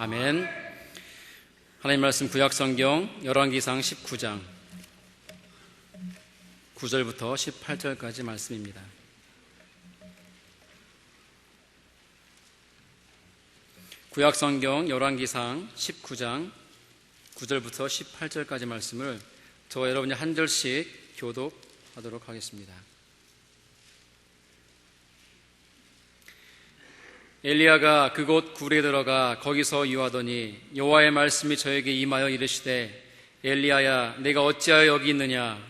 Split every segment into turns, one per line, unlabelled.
아멘. 하나님 말씀 구약성경 열왕기상 19장 9절부터 18절까지 말씀입니다. 구약성경 열왕기상 19장 9절부터 18절까지 말씀을 저와 여러분이 한 절씩 교독하도록 하겠습니다. 엘리야가 그곳 굴에 들어가 거기서 유하더니 여호와의 말씀이 저에게 임하여 이르시되 엘리야야 내가 어찌하여 여기 있느냐.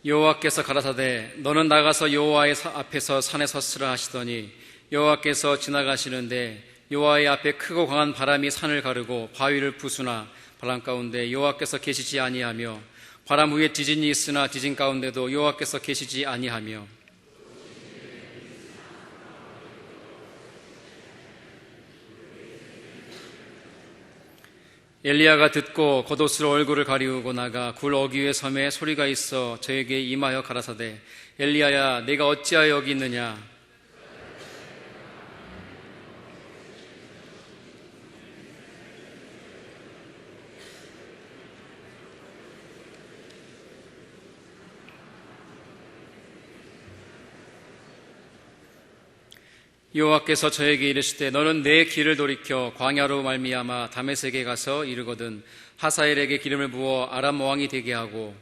여호와께서 가라사대 너는 나가서 여호와의 앞에서 산에 섰으라 하시더니 여호와께서 지나가시는데 여호와의 앞에 크고 강한 바람이 산을 가르고 바위를 부수나 바람 가운데 여호와께서 계시지 아니하며 바람 위에 지진이 있으나 지진 가운데도 여호와께서 계시지 아니하며 엘리야가 듣고 겉옷으로 얼굴을 가리우고 나가 굴 어귀의 섬에 소리가 있어 저에게 임하여 가라사대 엘리야야 내가 어찌하여 여기 있느냐. 여호와께서 저에게 이르시되 너는 내 길을 돌이켜 광야로 말미암아 다메섹에 가서 이르거든 하사엘에게 기름을 부어 아람 왕이 되게 하고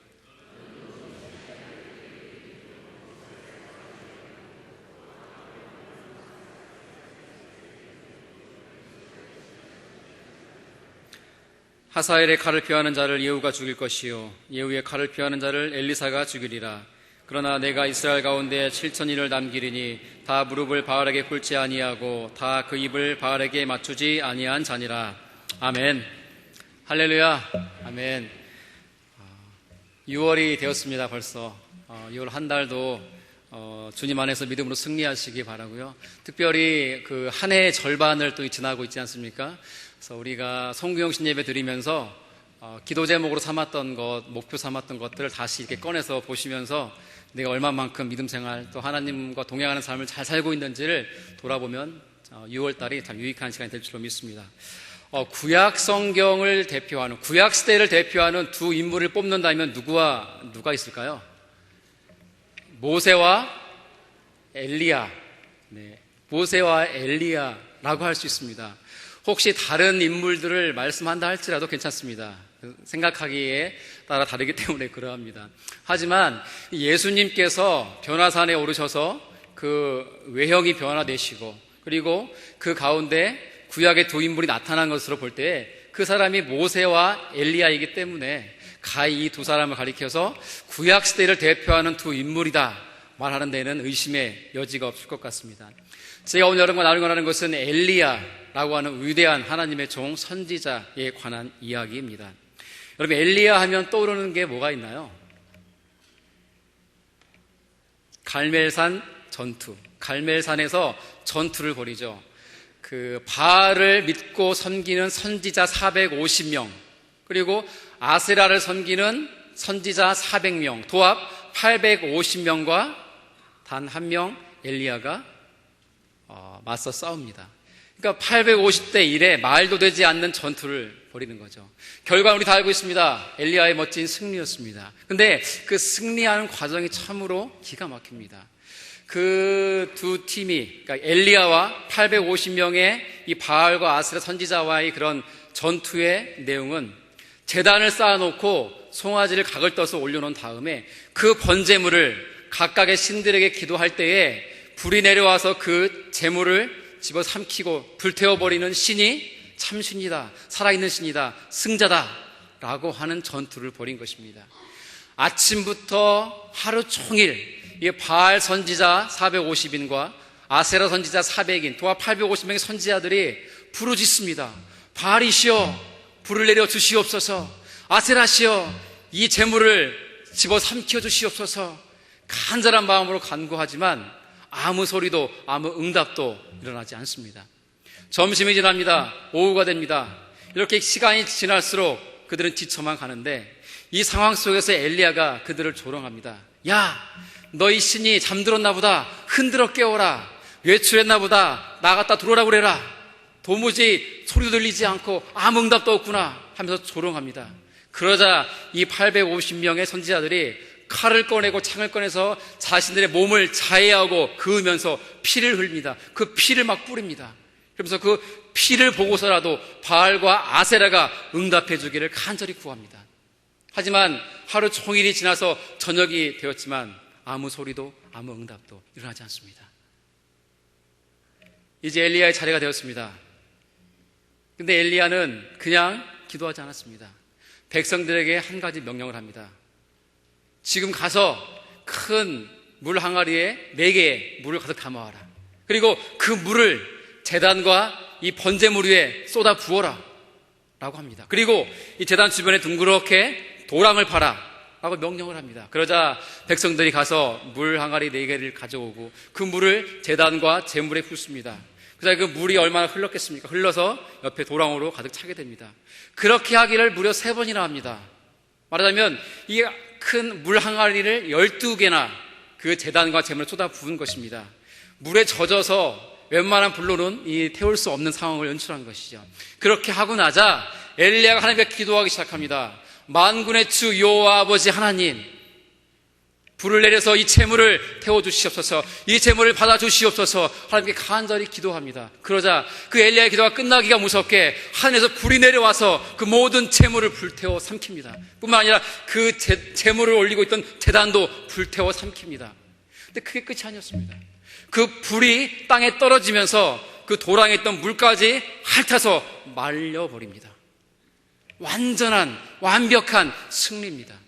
하사엘의 칼을 피하는 자를 예후가 죽일 것이요 예후의 칼을 피하는 자를 엘리사가 죽이리라. 그러나 내가 이스라엘 가운데 7,000인을 남기리니 다 무릎을 바알에게 꿇지 아니하고 다 그 입을 바알에게 맞추지 아니한 자니라. 아멘. 할렐루야. 아멘. 6월이 되었습니다. 벌써 6월 한 달도 주님 안에서 믿음으로 승리하시기 바라고요. 특별히 그 한 해의 절반을 또 지나고 있지 않습니까? 그래서 우리가 성구영신 예배 드리면서 기도 제목으로 삼았던 것, 목표 삼았던 것들을 다시 이렇게 꺼내서 보시면서 내가 얼마만큼 믿음 생활 또 하나님과 동행하는 삶을 잘 살고 있는지를 돌아보면 6월달이 참 유익한 시간이 될 줄로 믿습니다. 구약 성경을 대표하는, 구약 시대를 대표하는 두 인물을 뽑는다면 누가 있을까요? 모세와 엘리야. 네, 모세와 엘리야라고 할 수 있습니다. 혹시 다른 인물들을 말씀한다 할지라도 괜찮습니다. 생각하기에 따라 다르기 때문에 그러합니다. 하지만 예수님께서 변화산에 오르셔서 그 외형이 변화되시고 그리고 그 가운데 구약의 두 인물이 나타난 것으로 볼 때 그 사람이 모세와 엘리야이기 때문에 가히 이 두 사람을 가리켜서 구약 시대를 대표하는 두 인물이다 말하는 데는 의심의 여지가 없을 것 같습니다. 제가 오늘 여러분과 나누고 하는 것은 엘리야라고 하는 위대한 하나님의 종 선지자에 관한 이야기입니다. 여러분 엘리야 하면 떠오르는 게 뭐가 있나요? 갈멜산 전투. 갈멜산에서 전투를 벌이죠. 그 바알을 믿고 섬기는 선지자 450명 그리고 아세라를 섬기는 선지자 400명 도합 850명과 단 한 명 엘리야가 맞서 싸웁니다. 그러니까 850대 1에 말도 되지 않는 전투를 벌이는 거죠. 결과는 우리 다 알고 있습니다. 엘리야의 멋진 승리였습니다. 근데 그 승리하는 과정이 참으로 기가 막힙니다. 그 두 팀이, 그러니까 엘리야와 850명의 이 바알과 아스라 선지자와의 그런 전투의 내용은 제단을 쌓아놓고 송아지를 각을 떠서 올려놓은 다음에 그 번제물을 각각의 신들에게 기도할 때에 불이 내려와서 그 제물을 집어 삼키고 불태워버리는 신이 참신이다, 살아있는 신이다, 승자다 라고 하는 전투를 벌인 것입니다. 아침부터 하루 종일 이 바알 선지자 450인과 아세라 선지자 400인 도합 850명의 선지자들이 부르짖습니다. 바알이시여 불을 내려 주시옵소서, 아세라시여 이 제물을 집어 삼켜 주시옵소서. 간절한 마음으로 간구하지만 아무 소리도 아무 응답도 일어나지 않습니다. 점심이 지납니다. 오후가 됩니다. 이렇게 시간이 지날수록 그들은 지쳐만 가는데 이 상황 속에서 엘리야가 그들을 조롱합니다. 야, 너희 신이 잠들었나 보다. 흔들어 깨워라. 외출했나 보다. 나갔다 들어오라 그래라. 도무지 소리도 들리지 않고 아무 응답도 없구나 하면서 조롱합니다. 그러자 이 850명의 선지자들이 칼을 꺼내고 창을 꺼내서 자신들의 몸을 자해하고 그으면서 피를 흘립니다. 그 피를 막 뿌립니다. 그러면서 그 피를 보고서라도 바알과 아세라가 응답해 주기를 간절히 구합니다. 하지만 하루 종일이 지나서 저녁이 되었지만 아무 소리도 아무 응답도 일어나지 않습니다. 이제 엘리야의 차례가 되었습니다. 근데 엘리야는 그냥 기도하지 않았습니다. 백성들에게 한 가지 명령을 합니다. 지금 가서 큰 물 항아리에 4개의 물을 가득 담아와라. 그리고 그 물을 제단과 이 번제물 위에 쏟아 부어라 라고 합니다. 그리고 이 제단 주변에 둥그렇게 도랑을 파라 라고 명령을 합니다. 그러자 백성들이 가서 물 항아리 4개를 가져오고 그 물을 제단과 제물에 붓습니다. 그래서 그 물이 얼마나 흘렀겠습니까? 흘러서 옆에 도랑으로 가득 차게 됩니다. 그렇게 하기를 무려 3번이나 합니다. 말하자면 이 큰 물 항아리를 12개나 그 제단과 제물에 쏟아 부은 것입니다. 물에 젖어서 웬만한 불로는 태울 수 없는 상황을 연출한 것이죠. 그렇게 하고 나자 엘리야가 하나님께 기도하기 시작합니다. 만군의 주 여호와 아버지 하나님, 불을 내려서 이 재물을 태워주시옵소서, 이 재물을 받아주시옵소서 하나님께 간절히 기도합니다. 그러자 그 엘리야의 기도가 끝나기가 무섭게 하늘에서 불이 내려와서 그 모든 재물을 불태워 삼킵니다. 뿐만 아니라 그 재물을 올리고 있던 제단도 불태워 삼킵니다. 근데 그게 끝이 아니었습니다. 그 불이 땅에 떨어지면서 그 도랑에 있던 물까지 핥아서 말려버립니다. 완벽한 승리입니다.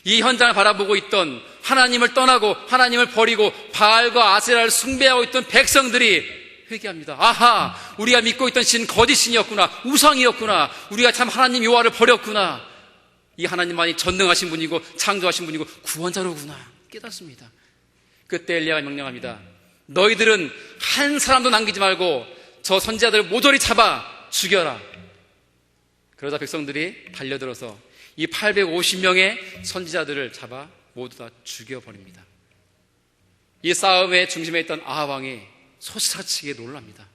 이 현장을 바라보고 있던 하나님을 떠나고 하나님을 버리고 바알과 아세라를 숭배하고 있던 백성들이 회개합니다. 아하, 우리가 믿고 있던 신 거짓신이었구나, 우상이었구나, 우리가 참 하나님 여호와를 버렸구나, 이 하나님만이 전능하신 분이고 창조하신 분이고 구원자로구나 깨닫습니다. 그때 엘리야가 명령합니다. 너희들은 한 사람도 남기지 말고 저 선지자들을 모조리 잡아 죽여라. 그러자 백성들이 달려들어서 이 850명의 선지자들을 잡아 모두 다 죽여버립니다. 이 싸움의 중심에 있던 아합 왕이 소스라치게 놀랍니다.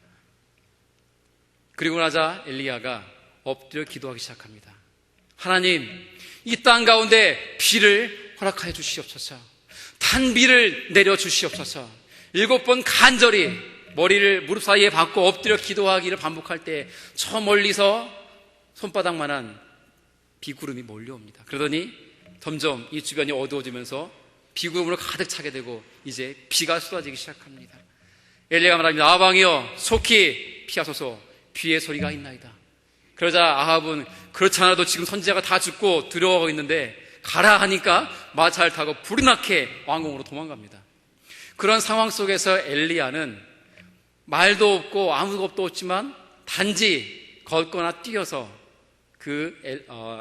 그리고 나자 엘리야가 엎드려 기도하기 시작합니다. 하나님, 이 땅 가운데 비를 허락하여 주시옵소서. 단비를 내려 주시옵소서. 7번 간절히 머리를 무릎 사이에 박고 엎드려 기도하기를 반복할 때 저 멀리서 손바닥만한 비구름이 몰려옵니다. 그러더니 점점 이 주변이 어두워지면서 비구름으로 가득 차게 되고 이제 비가 쏟아지기 시작합니다. 엘리야가 말합니다. 아합 왕이여, 속히 피하소서. 비의 소리가 있나이다. 그러자 아합은 그렇지 않아도 지금 선지자가 다 죽고 두려워하고 있는데 가라 하니까 마차를 타고 불이 나게 왕궁으로 도망갑니다. 그런 상황 속에서 엘리야는 말도 없고 아무것도 없지만 단지 걷거나 뛰어서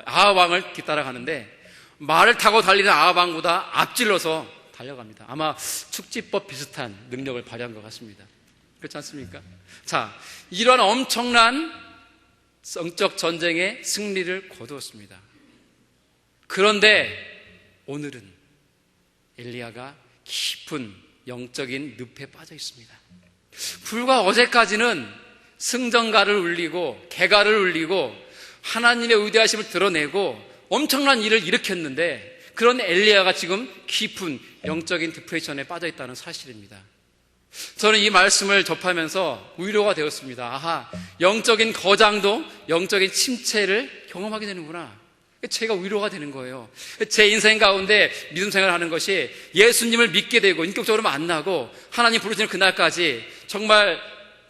아합 왕을 뒤따라가는데 말을 타고 달리는 아합 왕보다 앞질러서 달려갑니다. 아마 축지법 비슷한 능력을 발휘한 것 같습니다. 그렇지 않습니까? 자, 이런 엄청난 성적 전쟁의 승리를 거두었습니다. 그런데 오늘은 엘리야가 깊은 영적인 늪에 빠져 있습니다. 불과 어제까지는 승전가를 울리고 개가를 울리고 하나님의 위대하심을 드러내고 엄청난 일을 일으켰는데 그런 엘리야가 지금 깊은 영적인 디프레션에 빠져 있다는 사실입니다. 저는 이 말씀을 접하면서 위로가 되었습니다. 아하, 영적인 거장도 영적인 침체를 경험하게 되는구나. 제가 위로가 되는 거예요. 제 인생 가운데 믿음 생활을 하는 것이 예수님을 믿게 되고 인격적으로 만나고 하나님 부르시는 그날까지 정말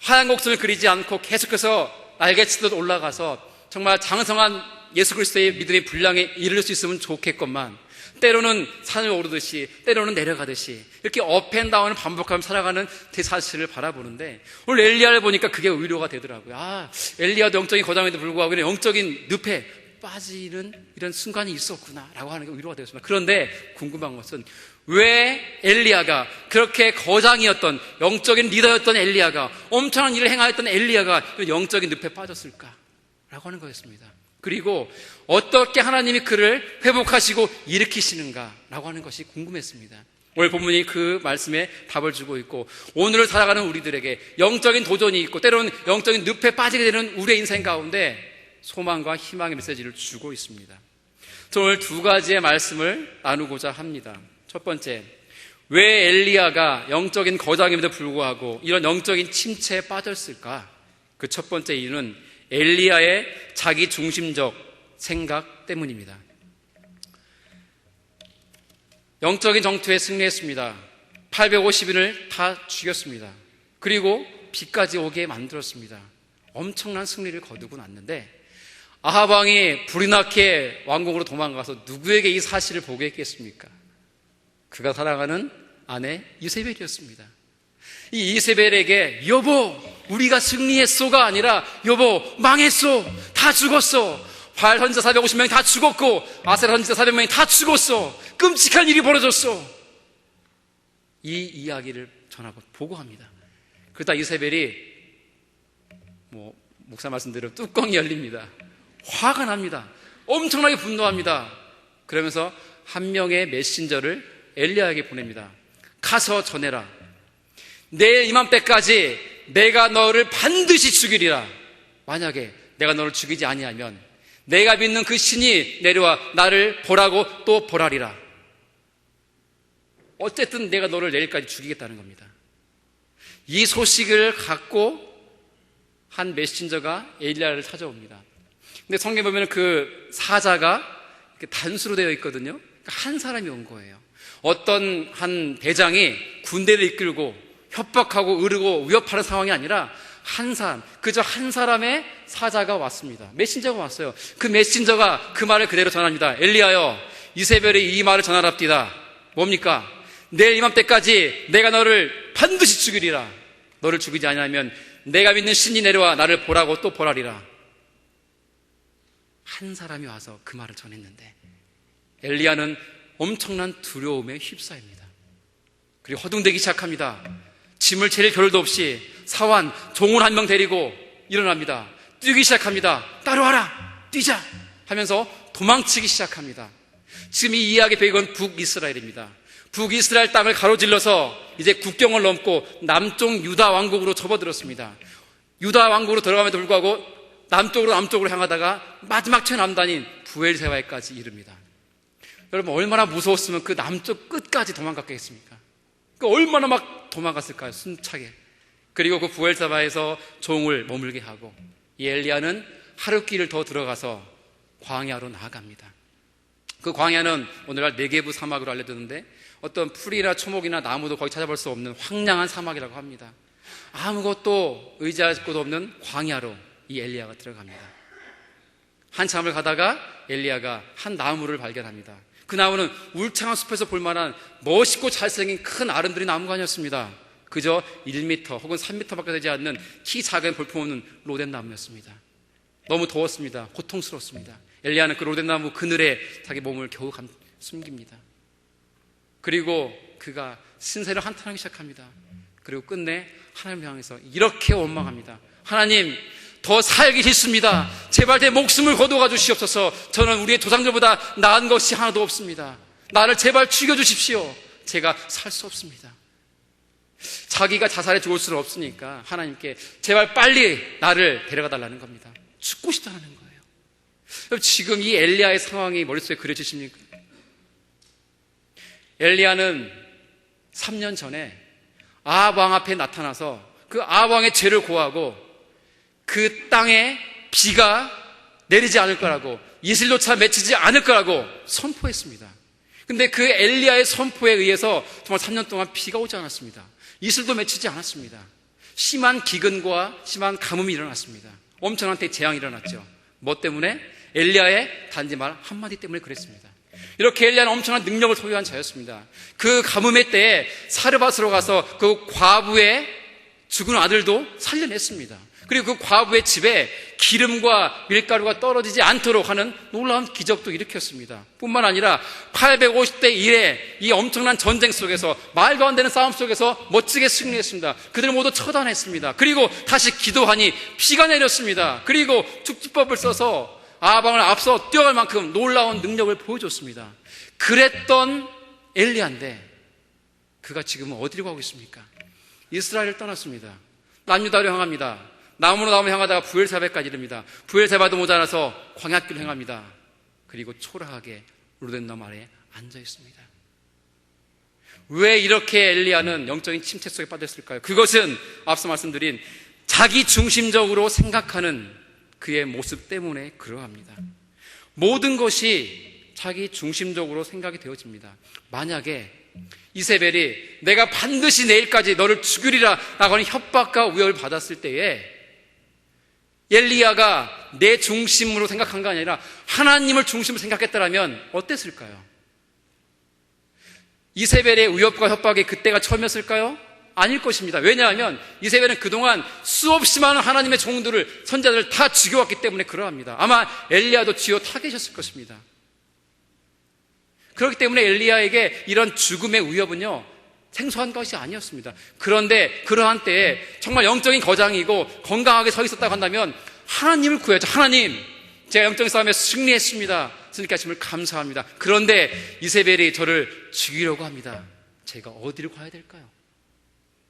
하얀 곡선을 그리지 않고 계속해서 날개치듯 올라가서 정말 장성한 예수 그리스도의 믿음의 분량에 이를 수 있으면 좋겠건만 때로는 산을 오르듯이 때로는 내려가듯이 이렇게 업앤다운을 반복하며 살아가는 제 사실을 바라보는데 오늘 엘리야를 보니까 그게 위로가 되더라고요. 아, 엘리야도 영적인 거장에도 불구하고 영적인 늪에 빠지는 이런 순간이 있었구나 라고 하는 게 위로가 되었습니다. 그런데 궁금한 것은 왜 엘리야가, 그렇게 거장이었던 영적인 리더였던 엘리야가, 엄청난 일을 행하였던 엘리야가 영적인 늪에 빠졌을까? 라고 하는 거였습니다. 그리고 어떻게 하나님이 그를 회복하시고 일으키시는가? 라고 하는 것이 궁금했습니다. 오늘 본문이 그 말씀에 답을 주고 있고, 오늘을 살아가는 우리들에게 영적인 도전이 있고 때로는 영적인 늪에 빠지게 되는 우리의 인생 가운데 소망과 희망의 메시지를 주고 있습니다. 저는 오늘 두 가지의 말씀을 나누고자 합니다. 첫 번째, 왜 엘리야가 영적인 거장임에도 불구하고 이런 영적인 침체에 빠졌을까? 그 첫 번째 이유는 엘리야의 자기 중심적 생각 때문입니다. 영적인 정투에 승리했습니다. 850인을 다 죽였습니다. 그리고 비까지 오게 만들었습니다. 엄청난 승리를 거두고 났는데 아합 왕이 불이 나게 왕궁으로 도망가서 누구에게 이 사실을 보게 했겠습니까? 그가 사랑하는 아내 이세벨이었습니다. 이 이세벨에게 여보 우리가 승리했소가 아니라 여보 망했소, 다 죽었어, 바알 선지자 450명이 다 죽었고 아세라 선지자 400명이 다 죽었어, 끔찍한 일이 벌어졌어, 이 이야기를 전하고 보고합니다. 그러다 이세벨이 목사 말씀대로 뚜껑이 열립니다. 화가 납니다. 엄청나게 분노합니다. 그러면서 한 명의 메신저를 엘리야에게 보냅니다. 가서 전해라. 내일 이맘때까지 내가 너를 반드시 죽이리라. 만약에 내가 너를 죽이지 아니하면 내가 믿는 그 신이 내려와 나를 보라고 또 보라리라. 어쨌든 내가 너를 내일까지 죽이겠다는 겁니다. 이 소식을 갖고 한 메신저가 엘리야를 찾아옵니다. 근데 성경에 보면 그 사자가 이렇게 단수로 되어 있거든요. 한 사람이 온 거예요. 어떤 한 대장이 군대를 이끌고 협박하고 으르고 위협하는 상황이 아니라 한 사람, 그저 한 사람의 사자가 왔습니다. 메신저가 왔어요. 그 메신저가 그 말을 그대로 전합니다. 엘리야여, 이세벨이 이 말을 전하랍디다. 뭡니까? 내일 이맘때까지 내가 너를 반드시 죽이리라. 너를 죽이지 아니하면 내가 믿는 신이 내려와 나를 보라고 또 보라리라. 한 사람이 와서 그 말을 전했는데 엘리야는 엄청난 두려움에 휩싸입니다. 그리고 허둥대기 시작합니다. 짐을 제릴 겨를도 없이 사환, 종을 한 명 데리고 일어납니다. 뛰기 시작합니다. 따라와라, 뛰자 하면서 도망치기 시작합니다. 지금 이 이야기의 배경은 북이스라엘입니다. 북이스라엘 땅을 가로질러서 이제 국경을 넘고 남쪽 유다 왕국으로 접어들었습니다. 유다 왕국으로 들어감에도 불구하고 남쪽으로 향하다가 마지막 최남단인 부엘세바에까지 이릅니다. 여러분 얼마나 무서웠으면 그 남쪽 끝까지 도망갔겠습니까? 얼마나 막 도망갔을까요? 숨차게. 그리고 그 부엘세바에서 종을 머물게 하고 이 엘리야는 하루 길을 더 들어가서 광야로 나아갑니다. 그 광야는 오늘날 네게부 사막으로 알려졌는데 어떤 풀이나 초목이나 나무도 거의 찾아볼 수 없는 황량한 사막이라고 합니다. 아무것도 의지할 곳도 없는 광야로 이 엘리야가 들어갑니다. 한참을 가다가 엘리야가 한 나무를 발견합니다. 그 나무는 울창한 숲에서 볼만한 멋있고 잘생긴 큰 아름드리 나무가 아니었습니다. 그저 1m 혹은 3m밖에 되지 않는 키 작은 볼품없는 로덴나무였습니다. 너무 더웠습니다. 고통스럽습니다. 엘리야는 그 로덴나무 그늘에 자기 몸을 겨우 숨깁니다. 그리고 그가 신세를 한탄하기 시작합니다. 그리고 끝내 하나님을 향해서 이렇게 원망합니다. 하나님, 더 살기 싫습니다. 제발 내 목숨을 거두어 주시옵소서. 저는 우리의 조상들보다 나은 것이 하나도 없습니다. 나를 제발 죽여주십시오. 제가 살 수 없습니다. 자기가 자살해 죽을 수는 없으니까 하나님께 제발 빨리 나를 데려가 달라는 겁니다. 죽고 싶다는 거예요. 지금 이 엘리야의 상황이 머릿속에 그려지십니까? 엘리야는 3년 전에 아합 왕 앞에 나타나서 그 아합 왕의 죄를 고하고 그 땅에 비가 내리지 않을 거라고, 이슬조차 맺히지 않을 거라고 선포했습니다. 근데 그 엘리야의 선포에 의해서 정말 3년 동안 비가 오지 않았습니다. 이슬도 맺히지 않았습니다. 심한 기근과 심한 가뭄이 일어났습니다. 엄청난 재앙이 일어났죠. 뭐 때문에? 엘리야의 단지 말 한마디 때문에 그랬습니다. 이렇게 엘리야는 엄청난 능력을 소유한 자였습니다. 그 가뭄의 때에 사르밧으로 가서 그 과부의 죽은 아들도 살려냈습니다. 그리고 그 과부의 집에 기름과 밀가루가 떨어지지 않도록 하는 놀라운 기적도 일으켰습니다. 뿐만 아니라 850대 1의 이 엄청난 전쟁 속에서, 말도 안 되는 싸움 속에서 멋지게 승리했습니다. 그들 모두 처단했습니다. 그리고 다시 기도하니 비가 내렸습니다. 그리고 축지법을 써서 아방을 앞서 뛰어갈 만큼 놀라운 능력을 보여줬습니다. 그랬던 엘리야인데 그가 지금은 어디로 가고 있습니까? 이스라엘을 떠났습니다. 남유다로 향합니다. 남으로 남을 향하다가 부엘사바까지 이릅니다. 부엘사바도 모자라서 광야길을 행합니다. 그리고 초라하게 로덴나무 아래에 앉아 있습니다. 왜 이렇게 엘리야는 영적인 침체 속에 빠졌을까요? 그것은 앞서 말씀드린 자기 중심적으로 생각하는 그의 모습 때문에 그러합니다. 모든 것이 자기 중심적으로 생각이 되어집니다. 만약에 이세벨이 내가 반드시 내일까지 너를 죽이리라 라고 하는 협박과 위협을 받았을 때에 엘리야가 내 중심으로 생각한 게 아니라 하나님을 중심으로 생각했다면 어땠을까요? 이세벨의 위협과 협박이 그때가 처음이었을까요? 아닐 것입니다. 왜냐하면 이세벨은 그동안 수없이 많은 하나님의 종들을, 선자들을 다 죽여왔기 때문에 그러합니다. 아마 엘리야도 쥐어 타계셨을 것입니다. 그렇기 때문에 엘리야에게 이런 죽음의 위협은요, 생소한 것이 아니었습니다. 그런데 그러한 때에 정말 영적인 거장이고 건강하게 서 있었다고 한다면 하나님을 구해야죠. 하나님, 제가 영적인 싸움에 승리했습니다. 주님께 하심을 감사합니다. 그런데 이세벨이 저를 죽이려고 합니다. 제가 어디로 가야 될까요?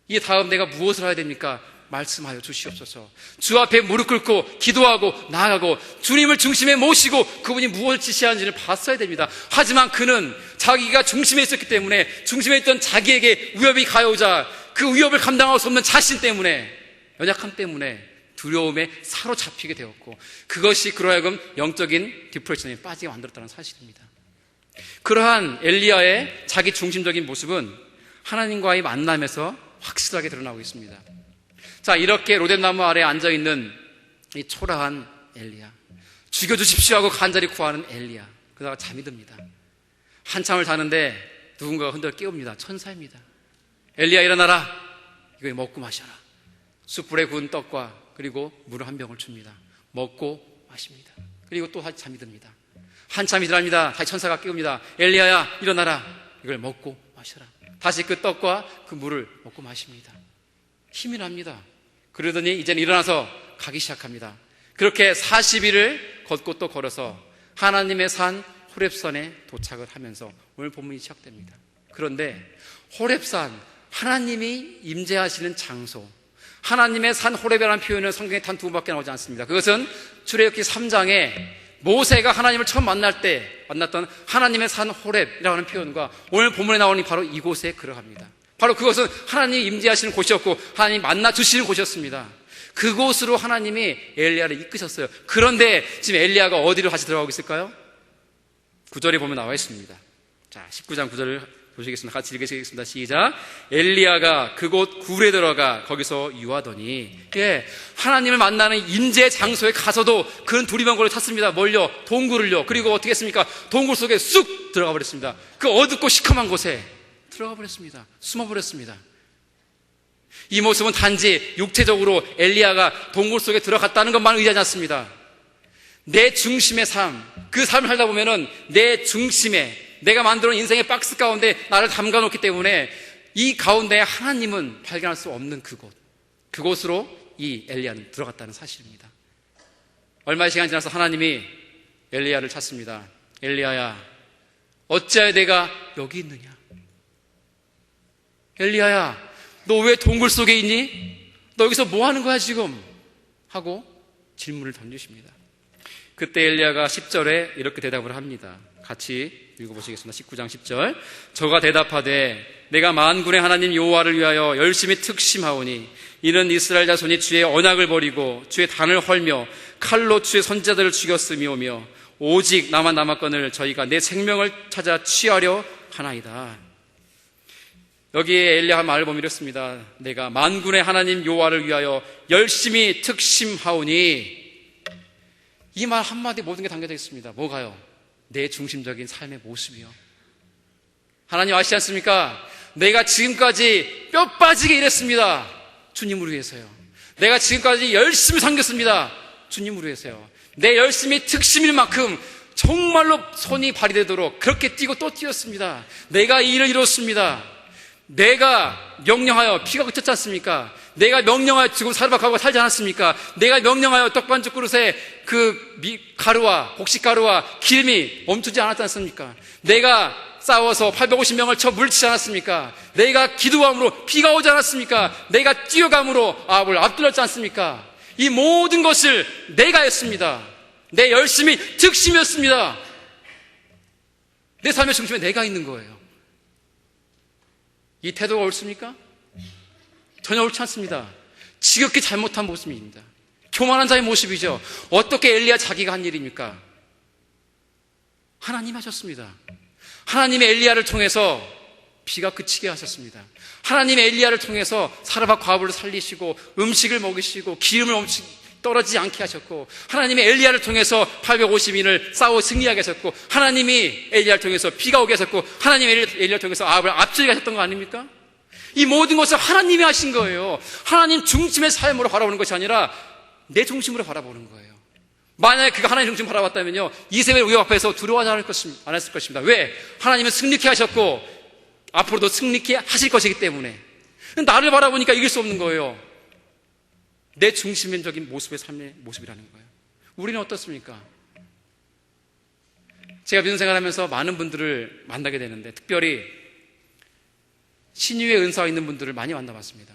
이 다음 내가 무엇을 해야 됩니까? 말씀하여 주시옵소서. 주 앞에 무릎 꿇고 기도하고 나아가고 주님을 중심에 모시고 그분이 무엇을 지시하는지를 봤어야 됩니다. 하지만 그는 자기가 중심에 있었기 때문에, 중심에 있던 자기에게 위협이 가해오자 그 위협을 감당할 수 없는 자신 때문에, 연약함 때문에 두려움에 사로잡히게 되었고, 그것이 그로 하여금 영적인 디프레션에 빠지게 만들었다는 사실입니다. 그러한 엘리야의 자기 중심적인 모습은 하나님과의 만남에서 확실하게 드러나고 있습니다. 자, 이렇게 로뎀나무 아래에 앉아있는 이 초라한 엘리야, 죽여주십시오 하고 간절히 구하는 엘리야, 그러다가 잠이 듭니다. 한참을 자는데 누군가가 흔들어 깨웁니다. 천사입니다. 엘리야 일어나라, 이거 먹고 마셔라. 숯불에 구운 떡과 그리고 물을 한 병을 줍니다. 먹고 마십니다. 그리고 또 다시 잠이 듭니다. 한참이 지납니다. 다시 천사가 깨웁니다. 엘리야야 일어나라, 이걸 먹고 마셔라. 다시 그 떡과 그 물을 먹고 마십니다. 힘이 납니다. 그러더니 이제는 일어나서 가기 시작합니다. 그렇게 40일을 걷고 또 걸어서 하나님의 산 호렙산에 도착을 하면서 오늘 본문이 시작됩니다. 그런데 호렙산, 하나님이 임재하시는 장소, 하나님의 산 호렙이라는 표현은 성경에 단 두 번밖에 나오지 않습니다. 그것은 출애굽기 3장에 모세가 하나님을 처음 만날 때 만났던 하나님의 산 호렙이라고 하는 표현과 오늘 본문에 나오니 바로 이곳에 그러합니다. 바로 그것은 하나님이 임재하시는 곳이었고 하나님이 만나 주시는 곳이었습니다. 그곳으로 하나님이 엘리야를 이끄셨어요. 그런데 지금 엘리야가 어디로 다시 들어가고 있을까요? 9절에 보면 나와 있습니다. 자, 19장 9절을 보시겠습니다. 같이 읽으시겠습니다. 시작. 엘리야가 그곳 굴에 들어가 거기서 유하더니, 예, 하나님을 만나는 임재 장소에 가서도 그는 두리번거리를 찾습니다. 뭘요? 동굴을요. 그리고 어떻게 했습니까? 동굴 속에 쑥 들어가 버렸습니다. 그 어둡고 시커먼 곳에 들어가 버렸습니다. 숨어 버렸습니다. 이 모습은 단지 육체적으로 엘리야가 동굴 속에 들어갔다는 것만 의미하지 않습니다. 내 중심의 삶, 그 삶을 살다 보면은 내 중심에, 내가 만들어 놓은 인생의 박스 가운데 나를 담가 놓기 때문에 이 가운데 하나님은 발견할 수 없는 그곳으로 이 엘리야는 들어갔다는 사실입니다. 얼마의 시간이 지나서 하나님이 엘리야를 찾습니다. 엘리야야, 어찌하여 내가 여기 있느냐? 엘리야야, 너 왜 동굴 속에 있니? 너 여기서 뭐 하는 거야 지금? 하고 질문을 던지십니다. 그때 엘리야가 10절에 이렇게 대답을 합니다. 같이 읽어보시겠습니다. 19장 10절. 저가 대답하되 내가 만군의 하나님 여호와를 위하여 열심히 특심하오니 이는 이스라엘 자손이 주의 언약을 버리고 주의 단을 헐며 칼로 주의 선지자들을 죽였음이오며 오직 나만 남았거늘 저희가 내 생명을 찾아 취하려 하나이다. 여기에 엘리야가 말을 보면 이렇습니다. 내가 만군의 하나님 여호와를 위하여 열심히 특심하오니, 이 말 한마디 모든 게 담겨져 있습니다. 뭐가요? 내 중심적인 삶의 모습이요. 하나님 아시지 않습니까? 내가 지금까지 뼈 빠지게 일했습니다. 주님을 위해서요. 내가 지금까지 열심히 섬겼습니다. 주님으로 해서요. 내 열심이 특심일 만큼 정말로 손이 발휘되도록 그렇게 뛰고 또 뛰었습니다. 내가 이 일을 이뤘습니다. 내가 명령하여 피가 그쳤지 않습니까? 내가 명령하여 지금 사르박하고 살지 않았습니까? 내가 명령하여 떡반죽 그릇에 그 가루와 곡식가루와 기름이 멈추지 않았지 않습니까? 내가 싸워서 850명을 쳐 물리치지 않았습니까? 내가 기도함으로 비가 오지 않았습니까? 내가 뛰어감으로 아합을 앞들었지 않습니까? 이 모든 것을 내가 했습니다. 내 열심이 특심이었습니다. 내 삶의 중심에 내가 있는 거예요. 이 태도가 옳습니까? 전혀 옳지 않습니다. 지극히 잘못한 모습입니다. 교만한 자의 모습이죠. 어떻게 엘리야 자기가 한 일입니까? 하나님 하셨습니다. 하나님의 엘리야를 통해서 비가 그치게 하셨습니다. 하나님의 엘리야를 통해서 사르밧 과부를 살리시고 음식을 먹이시고 기름을 떨어지지 않게 하셨고, 하나님의 엘리야를 통해서 850인을 싸워 승리하게 하셨고, 하나님이 엘리야를 통해서 비가 오게 하셨고, 하나님의 엘리야를 통해서 아합을 앞서게 하셨던 거 아닙니까? 이 모든 것을 하나님이 하신 거예요. 하나님 중심의 삶으로 바라보는 것이 아니라 내 중심으로 바라보는 거예요. 만약에 그가 하나님 중심 바라봤다면요, 이세벨 위협 앞에서 두려워하지 않았을 것입니다. 왜? 하나님은 승리케 하셨고 앞으로도 승리케 하실 것이기 때문에. 나를 바라보니까 이길 수 없는 거예요. 내 중심적인 모습의 삶의 모습이라는 거예요. 우리는 어떻습니까? 제가 믿음 생활하면서 많은 분들을 만나게 되는데, 특별히 신유의 은사가 있는 분들을 많이 만나봤습니다.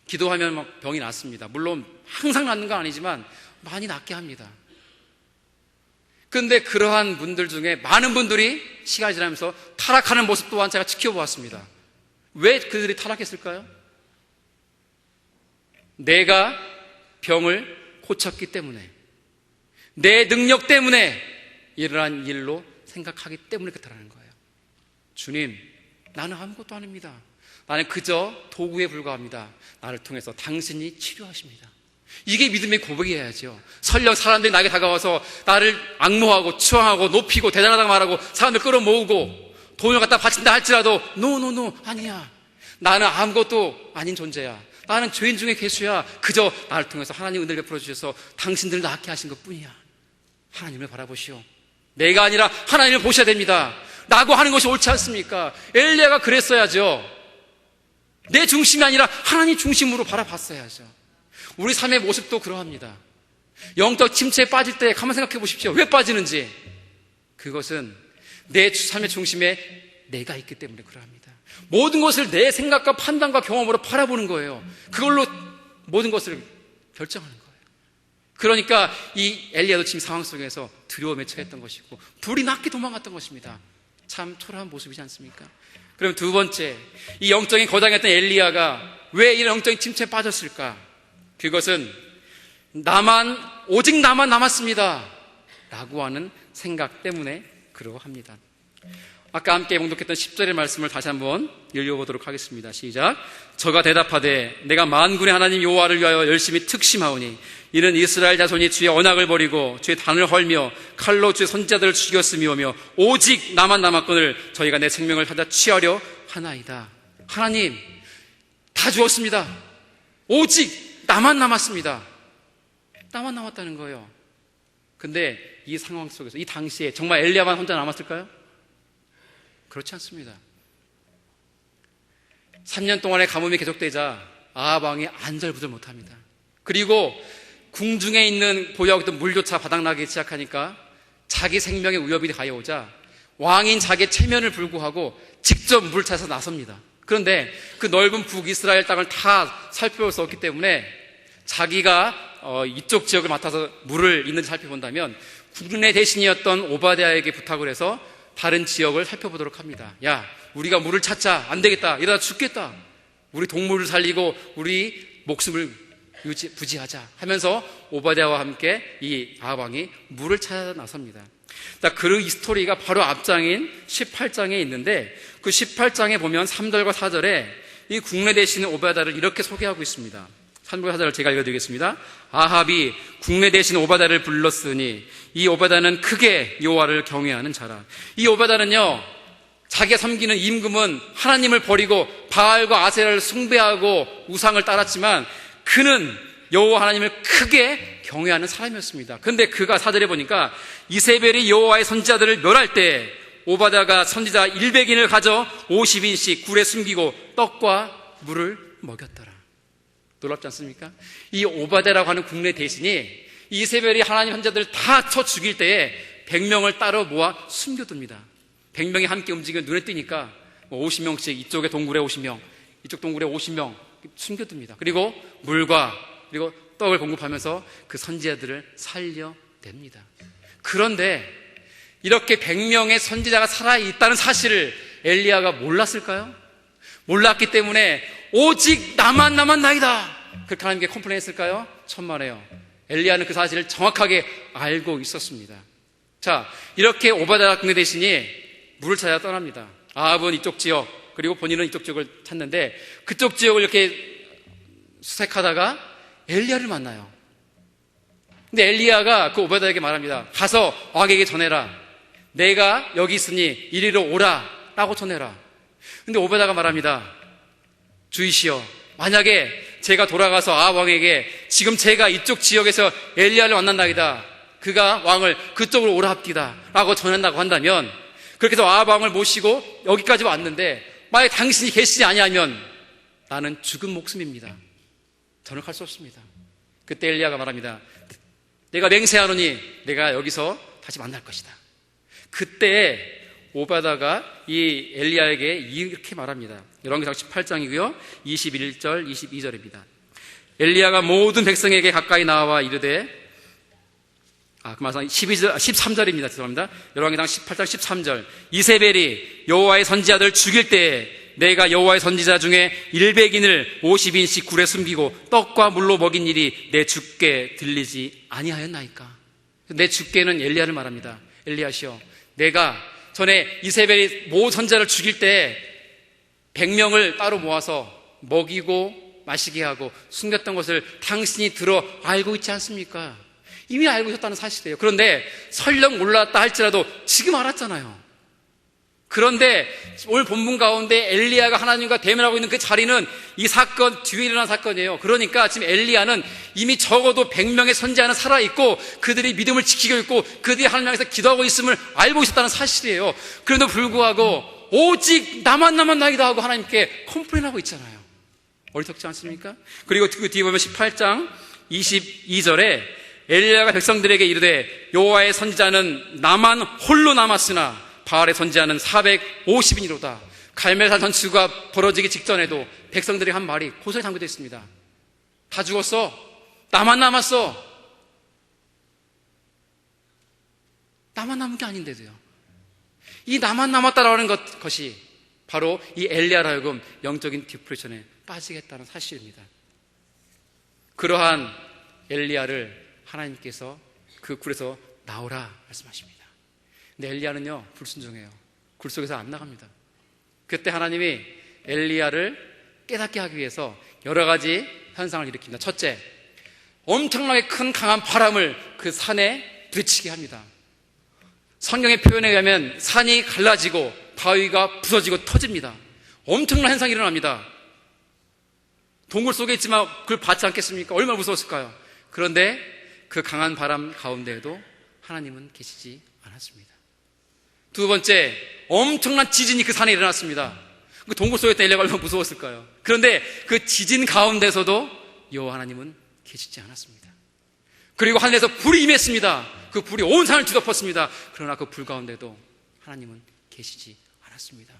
기도하면 막 병이 낫습니다. 물론 항상 낫는 건 아니지만 많이 낫게 합니다. 그런데 그러한 분들 중에 많은 분들이 시간이 지나면서 타락하는 모습 또한 제가 지켜보았습니다. 왜 그들이 타락했을까요? 내가 병을 고쳤기 때문에, 내 능력 때문에 일어난 일로 생각하기 때문에 그렇다는 거예요. 주님, 나는 아무것도 아닙니다. 나는 그저 도구에 불과합니다. 나를 통해서 당신이 치료하십니다. 이게 믿음의 고백이어야죠. 설령 사람들이 나에게 다가와서 나를 앙모하고 추앙하고 높이고 대단하다고 말하고 사람들 끌어모으고 돈을 갖다 바친다 할지라도 노 아니야. 나는 아무것도 아닌 존재야. 나는 죄인 중에 괴수야. 그저 나를 통해서 하나님 은혜를 베풀어 주셔서 당신들을 낫게 하신 것뿐이야. 하나님을 바라보시오. 내가 아니라 하나님을 보셔야 됩니다 라고 하는 것이 옳지 않습니까? 엘리야가 그랬어야죠. 내 중심이 아니라 하나님 중심으로 바라봤어야죠. 우리 삶의 모습도 그러합니다. 영적 침체에 빠질 때 가만 생각해 보십시오. 왜 빠지는지. 그것은 내 삶의 중심에 내가 있기 때문에 그러합니다. 모든 것을 내 생각과 판단과 경험으로 바라보는 거예요. 그걸로 모든 것을 결정하는 거예요. 그러니까 이 엘리야도 지금 상황 속에서 두려움에 처했던 것이고 불이 났게 도망갔던 것입니다. 참 초라한 모습이지 않습니까? 그럼 두 번째, 이 영적인 거장이었던 엘리야가 왜 이런 영적인 침체에 빠졌을까? 그것은 오직 나만 남았습니다 라고 하는 생각 때문에 그러합니다. 아까 함께 봉독했던 10절의 말씀을 다시 한번 읽어보도록 하겠습니다. 시작. 저가 대답하되 내가 만군의 하나님 여호와를 위하여 열심히 특심하오니 이는 이스라엘 자손이 주의 언약을 버리고 주의 단을 헐며 칼로 주의 선지자들을 죽였음이오며 오직 나만 남았거늘 저희가 내 생명을 찾아 취하려 하나이다. 하나님, 다 죽었습니다. 오직 나만 남았습니다. 나만 남았다는 거예요. 근데 이 상황 속에서, 이 당시에 정말 엘리야만 혼자 남았을까요? 그렇지 않습니다. 3년 동안의 가뭄이 계속되자 아합 왕이 안절부절 못합니다. 그리고 궁중에 있는 보유하고 있던 물조차 바닥나기 시작하니까 자기 생명의 위협이 가해오자 왕인 자기의 체면을 불구하고 직접 물을 찾아서 나섭니다. 그런데 그 넓은 북이스라엘 땅을 다 살펴볼 수 없기 때문에 자기가 이쪽 지역을 맡아서 물을 있는지 살펴본다면 국내 대신이었던 오바댜에게 부탁을 해서 다른 지역을 살펴보도록 합니다. 야, 우리가 물을 찾자. 안 되겠다. 이러다 죽겠다. 우리 동물을 살리고 우리 목숨을 부지하자 하면서 오바댜와 함께 이 아합 왕이 물을 찾아 나섭니다. 그 스토리가 바로 앞장인 18장에 있는데, 그 18장에 보면 3절과 4절에 이 국내 대신 오바댜를 이렇게 소개하고 있습니다. 3절과 4절을 제가 읽어드리겠습니다. 아합이 국내 대신 오바댜를 불렀으니 이 오바댜는 크게 여호와를 경외하는 자라. 이 오바댜는요, 자기가 섬기는 임금은 하나님을 버리고 바알과 아세라를 숭배하고 우상을 따랐지만 그는 여호와 하나님을 크게 경외하는 사람이었습니다. 그런데 그가 4절에 보니까 이세벨이 여호와의 선지자들을 멸할 때 오바댜가 선지자 100인을 가져 50인씩 굴에 숨기고 떡과 물을 먹였더라. 놀랍지 않습니까? 이 오바댜라고 하는 국내 대신이 이세벨이 하나님 선지자들을 다 쳐 죽일 때에 100명을 따로 모아 숨겨둡니다. 100명이 함께 움직이면 눈에 띄니까 50명씩 이쪽에 동굴에 50명, 이쪽 동굴에 50명 숨겨둡니다. 그리고 물과 그리고 떡을 공급하면서 그 선지자들을 살려냅니다. 그런데 이렇게 100명의 선지자가 살아있다는 사실을 엘리야가 몰랐을까요? 몰랐기 때문에 오직 나만 나이다, 그렇게 하나님께 컴플레인했을까요? 천만에요. 엘리야는 그 사실을 정확하게 알고 있었습니다. 자, 이렇게 오바댜 국내 대신이 물을 찾아 떠납니다. 아합은 이쪽 지역, 그리고 본인은 이쪽 지역을 찾는데 그쪽 지역을 이렇게 수색하다가 엘리야를 만나요. 근데 엘리야가 그 오바댜에게 말합니다. 가서 왕에게 전해라. 내가 여기 있으니 이리로 오라 라고 전해라. 근데 오바댜가 말합니다. 주이시여, 만약에 제가 돌아가서 아합 왕에게 지금 제가 이쪽 지역에서 엘리야를 만난다이다, 그가 왕을 그쪽으로 오라 합디다 라고 전한다고 한다면, 그렇게 해서 아합 왕을 모시고 여기까지 왔는데 만약 당신이 계시지 아니하면 나는 죽은 목숨입니다. 저는 갈 수 없습니다. 그때 엘리야가 말합니다. 내가 맹세하노니 내가 여기서 다시 만날 것이다. 그때 오바다가 이 엘리야에게 이렇게 말합니다. 열왕기상 18장이고요 21절 22절입니다 엘리야가 모든 백성에게 가까이 나와 이르되, 그만 13절입니다. 죄송합니다. 열왕기상 18장 13절. 이세벨이 여호와의 선지자들을 죽일 때에 내가 여호와의 선지자 중에 100인을 50인씩 굴에 숨기고 떡과 물로 먹인 일이 내 주께 들리지 아니하였나이까. 내 주께는 엘리야를 말합니다. 엘리야시여, 내가 전에 이세벨이 모든 선지자를 죽일 때 100명을 따로 모아서 먹이고 마시게 하고 숨겼던 것을 당신이 들어 알고 있지 않습니까? 이미 알고 있었다는 사실이에요. 그런데 설령 몰랐다 할지라도 지금 알았잖아요. 그런데 오늘 본문 가운데 엘리야가 하나님과 대면하고 있는 그 자리는 이 사건 뒤에 일어난 사건이에요. 그러니까 지금 엘리야는 이미 적어도 100명의 선지자는 살아있고 그들이 믿음을 지키고 있고 그들이 하나님 향해서 기도하고 있음을 알고 있었다는 사실이에요. 그런데도 불구하고 오직 나만 나이다 하고 하나님께 컴플레인하고 있잖아요. 어리석지 않습니까? 그리고 그 뒤에 보면 18장 22절에 엘리야가 백성들에게 이르되 여호와의 선지자는 나만 홀로 남았으나 바알의 선지자는 450인이로다. 갈멜산 전투가 벌어지기 직전에도 백성들이 한 말이 고소에 담겨져 있습니다. 다 죽었어. 나만 남았어. 나만 남은 게 아닌데도요. 이 나만 남았다라는 것이 바로 이 엘리야로 하여금 영적인 디프레션에 빠지겠다는 사실입니다. 그러한 엘리야를 하나님께서 그 굴에서 나오라 말씀하십니다. 근데 엘리야는요 불순종해요. 굴 속에서 안 나갑니다. 그때 하나님이 엘리야를 깨닫게 하기 위해서 여러 가지 현상을 일으킵니다. 첫째, 엄청나게 큰 강한 바람을 그 산에 부딪히게 합니다. 성경의 표현에 의하면 산이 갈라지고 바위가 부서지고 터집니다. 엄청난 현상이 일어납니다. 동굴 속에 있지만 그걸 받지 않겠습니까? 얼마나 무서웠을까요? 그런데 그 강한 바람 가운데에도 하나님은 계시지 않았습니다. 두 번째, 엄청난 지진이 그 산에 일어났습니다. 그 동굴 속에 있던 엘리야가 얼마나 무서웠을까요? 그런데 그 지진 가운데서도 여호와 하나님은 계시지 않았습니다. 그리고 하늘에서 불이 임했습니다. 그 불이 온 산을 뒤덮었습니다. 그러나 그 불 가운데도 하나님은 계시지 않았습니다.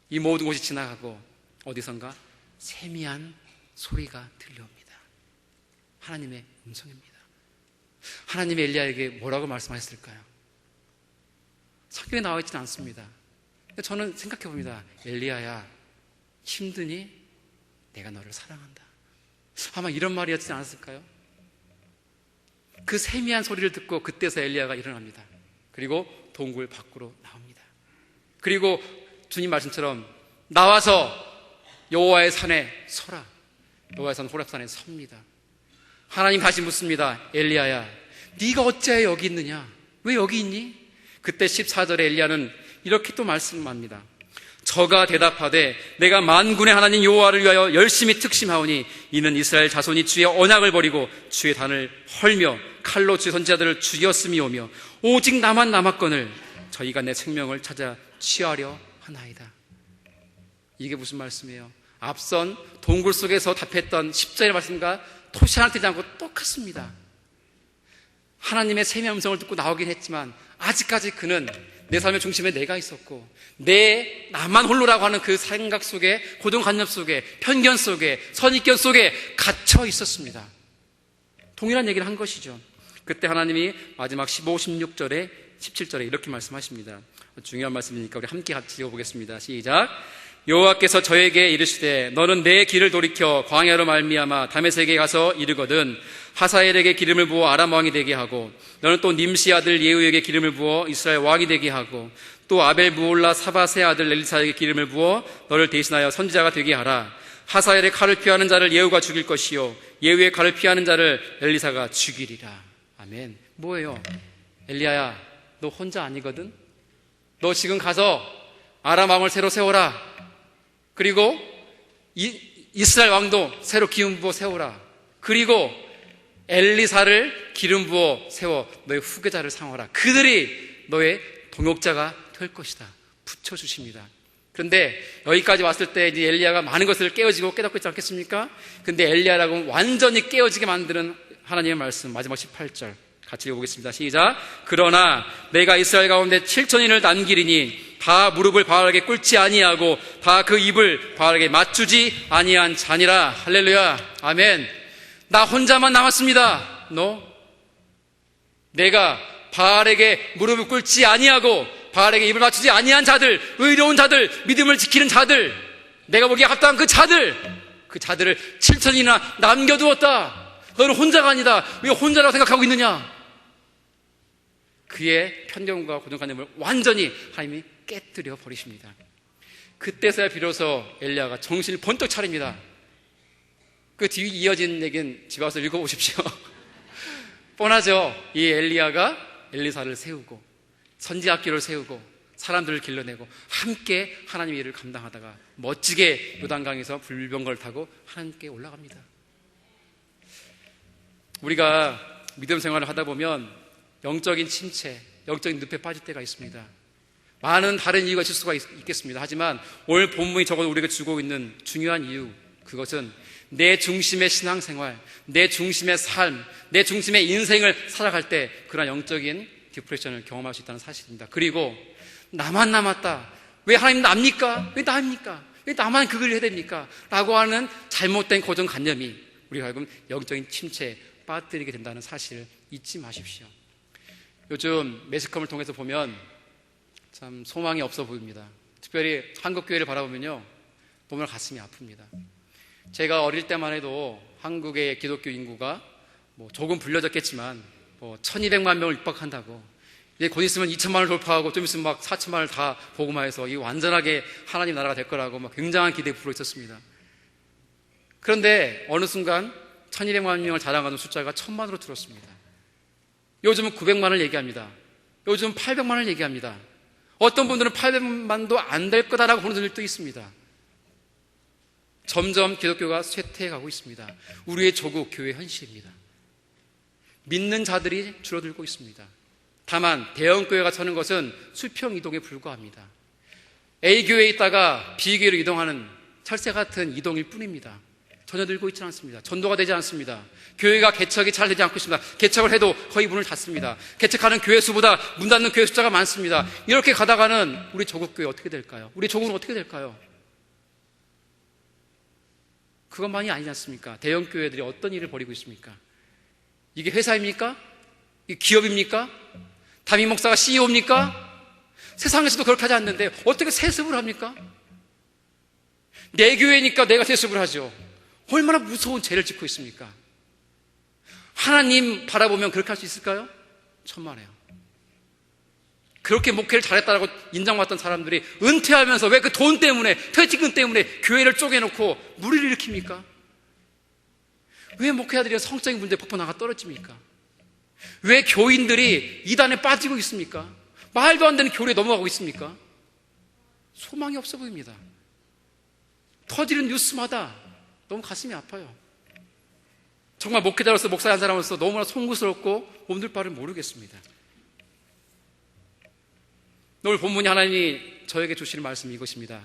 이 모든 곳이 지나가고 어디선가 세미한 소리가 들려옵니다. 하나님의 음성입니다. 하나님이 엘리야에게 뭐라고 말씀하셨을까요? 성경에 나와 있지는 않습니다. 저는 생각해 봅니다. 엘리야야, 힘드니? 내가 너를 사랑한다. 아마 이런 말이었지 않았을까요? 그 세미한 소리를 듣고 그때서 엘리야가 일어납니다. 그리고 동굴 밖으로 나옵니다. 그리고 주님 말씀처럼 나와서 여호와의 산에 서라. 여호와의 산 호렙산에 섭니다. 하나님 다시 묻습니다. 엘리야야, 네가 어찌하여 여기 있느냐? 왜 여기 있니? 그때 14절에 엘리야는 이렇게 또 말씀합니다. 저가 대답하되 내가 만군의 하나님 여호와를 위하여 열심히 특심하오니 이는 이스라엘 자손이 주의 언약을 버리고 주의 단을 헐며 칼로 주의 선지자들을 죽였음이오며 오직 나만 남았거늘 저희가 내 생명을 찾아 취하려 하나이다. 이게 무슨 말씀이에요? 앞선 동굴 속에서 답했던 10절의 말씀과 토시 하나 되지 않고 똑같습니다. 하나님의 세미한 음성을 듣고 나오긴 했지만 아직까지 그는 내 삶의 중심에 내가 있었고 나만 홀로라고 하는 그 생각 속에, 고정관념 속에, 편견 속에, 선입견 속에 갇혀 있었습니다. 동일한 얘기를 한 것이죠. 그때 하나님이 마지막 15, 16절에 17절에 이렇게 말씀하십니다. 중요한 말씀이니까 우리 함께 같이 읽어보겠습니다. 시작. 여호와께서 저에게 이르시되 너는 내 길을 돌이켜 광야로 말미암아 다메섹에 가서 이르거든 하사엘에게 기름을 부어 아람 왕이 되게 하고 너는 또 님시 아들 예후에게 기름을 부어 이스라엘 왕이 되게 하고 또 아벨 무올라 사밧의 아들 엘리사에게 기름을 부어 너를 대신하여 선지자가 되게 하라. 하사엘의 칼을 피하는 자를 예후가 죽일 것이요 예후의 칼을 피하는 자를 엘리사가 죽이리라. 아멘. 뭐예요? 엘리야야, 너 혼자 아니거든? 너 지금 가서 아람 왕을 새로 세워라. 그리고 이스라엘 왕도 새로 기름 부어 세우라. 그리고 엘리사를 기름 부어 세워 너의 후계자를 삼아라. 그들이 너의 동역자가 될 것이다. 붙여주십니다. 그런데 여기까지 왔을 때 이제 엘리야가 많은 것을 깨어지고 깨닫고 있지 않겠습니까? 근데 엘리야라고 완전히 깨어지게 만드는 하나님의 말씀 마지막 18절 같이 읽어보겠습니다. 시작. 그러나 내가 이스라엘 가운데 7천인을 남기리니 다 무릎을 바알에게 꿇지 아니하고 다 그 입을 바알에게 맞추지 아니한 자니라. 할렐루야. 아멘. 나 혼자만 남았습니다. 내가 바알에게 무릎을 꿇지 아니하고 바알에게 입을 맞추지 아니한 자들, 의로운 자들, 믿음을 지키는 자들, 내가 보기에 합당한 그 자들을 7천이나 남겨두었다. 너는 혼자가 아니다. 왜 혼자라고 생각하고 있느냐? 그의 편견과 고정관념을 완전히 하나님이 깨뜨려 버리십니다. 그때서야 비로소 엘리야가 정신을 번쩍 차립니다. 그 뒤 이어진 얘기는 집에 와서 읽어보십시오. 뻔하죠. 이 엘리야가 엘리사를 세우고 선지학교를 세우고 사람들을 길러내고 함께 하나님의 일을 감당하다가 멋지게 요단강에서 불병거를 타고 하나님께 올라갑니다. 우리가 믿음 생활을 하다 보면 영적인 침체, 영적인 늪에 빠질 때가 있습니다. 많은 다른 이유가 있을 수가 있겠습니다. 하지만 오늘 본문이 적어도 우리가 주고 있는 중요한 이유, 그것은 내 중심의 신앙생활, 내 중심의 삶, 내 중심의 인생을 살아갈 때 그런 영적인 디프레션을 경험할 수 있다는 사실입니다. 그리고 나만 남았다. 왜 하나님 납니까? 왜 나입니까? 왜 나만 그 일을 해야 됩니까? 라고 하는 잘못된 고정관념이 우리가 알고 있는 영적인 침체에 빠뜨리게 된다는 사실을 잊지 마십시오. 요즘 매스컴을 통해서 보면 참 소망이 없어 보입니다. 특별히 한국교회를 바라보면요, 너무나 가슴이 아픕니다. 제가 어릴 때만 해도 한국의 기독교 인구가 조금 불려졌겠지만 1200만 명을 육박한다고, 이제 곧 있으면 2000만을 돌파하고 좀 있으면 막 4000만을 다 복음화해서 이 완전하게 하나님 나라가 될 거라고 막 굉장한 기대에 불어 있었습니다. 그런데 어느 순간 1200만 명을 자랑하는 숫자가 1000만으로 줄었습니다. 요즘은 900만을 얘기합니다. 요즘 800만을 얘기합니다. 어떤 분들은 800만도 안 될 거다라고 보는 분들도 있습니다. 점점 기독교가 쇠퇴해가고 있습니다. 우리의 조국 교회 현실입니다. 믿는 자들이 줄어들고 있습니다. 다만 대형교회가 서는 것은 수평 이동에 불과합니다. A교회에 있다가 B교회로 이동하는 철새 같은 이동일 뿐입니다. 전혀 늘고 있지는 않습니다. 전도가 되지 않습니다. 교회가 개척이 잘 되지 않고 있습니다. 개척을 해도 거의 문을 닫습니다. 개척하는 교회 수보다 문 닫는 교회 숫자가 많습니다. 이렇게 가다가는 우리 조국교회 어떻게 될까요? 우리 조국은 어떻게 될까요? 그것만이 아니지 않습니까? 대형교회들이 어떤 일을 벌이고 있습니까? 이게 회사입니까? 이게 기업입니까? 담임 목사가 CEO입니까? 세상에서도 그렇게 하지 않는데 어떻게 세습을 합니까? 내 교회니까 내가 세습을 하죠. 얼마나 무서운 죄를 짓고 있습니까? 하나님 바라보면 그렇게 할 수 있을까요? 천만에요. 그렇게 목회를 잘했다라고 인정받던 사람들이 은퇴하면서 왜 그 돈 때문에, 퇴직금 때문에 교회를 쪼개놓고 무리를 일으킵니까? 왜 목회자들이 성적인 문제에 폭포나가 떨어집니까? 왜 교인들이 이단에 빠지고 있습니까? 말도 안 되는 교리에 넘어가고 있습니까? 소망이 없어 보입니다. 터지는 뉴스마다 너무 가슴이 아파요. 정말 목회자로서, 목사 한 사람으로서 너무나 송구스럽고 몸둘 바를 모르겠습니다. 오늘 본문이 하나님이 저에게 주시는 말씀이 이것입니다.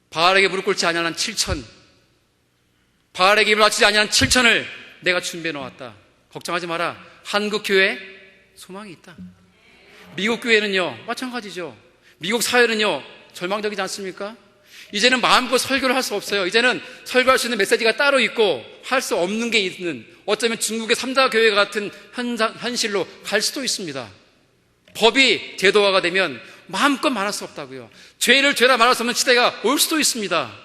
바알에게 무릎 꿇지 아니한 7천, 바알에게 입을 맞추지 아니한 7천을 내가 준비해 놓았다. 걱정하지 마라. 한국 교회에 소망이 있다. 미국 교회는요, 마찬가지죠. 미국 사회는요, 절망적이지 않습니까? 이제는 마음껏 설교를 할 수 없어요. 이제는 설교할 수 있는 메시지가 따로 있고 할 수 없는 게 있는, 어쩌면 중국의 3자 교회 같은 현실로 갈 수도 있습니다. 법이 제도화가 되면 마음껏 말할 수 없다고요. 죄를 죄라 말할 수 없는 시대가 올 수도 있습니다.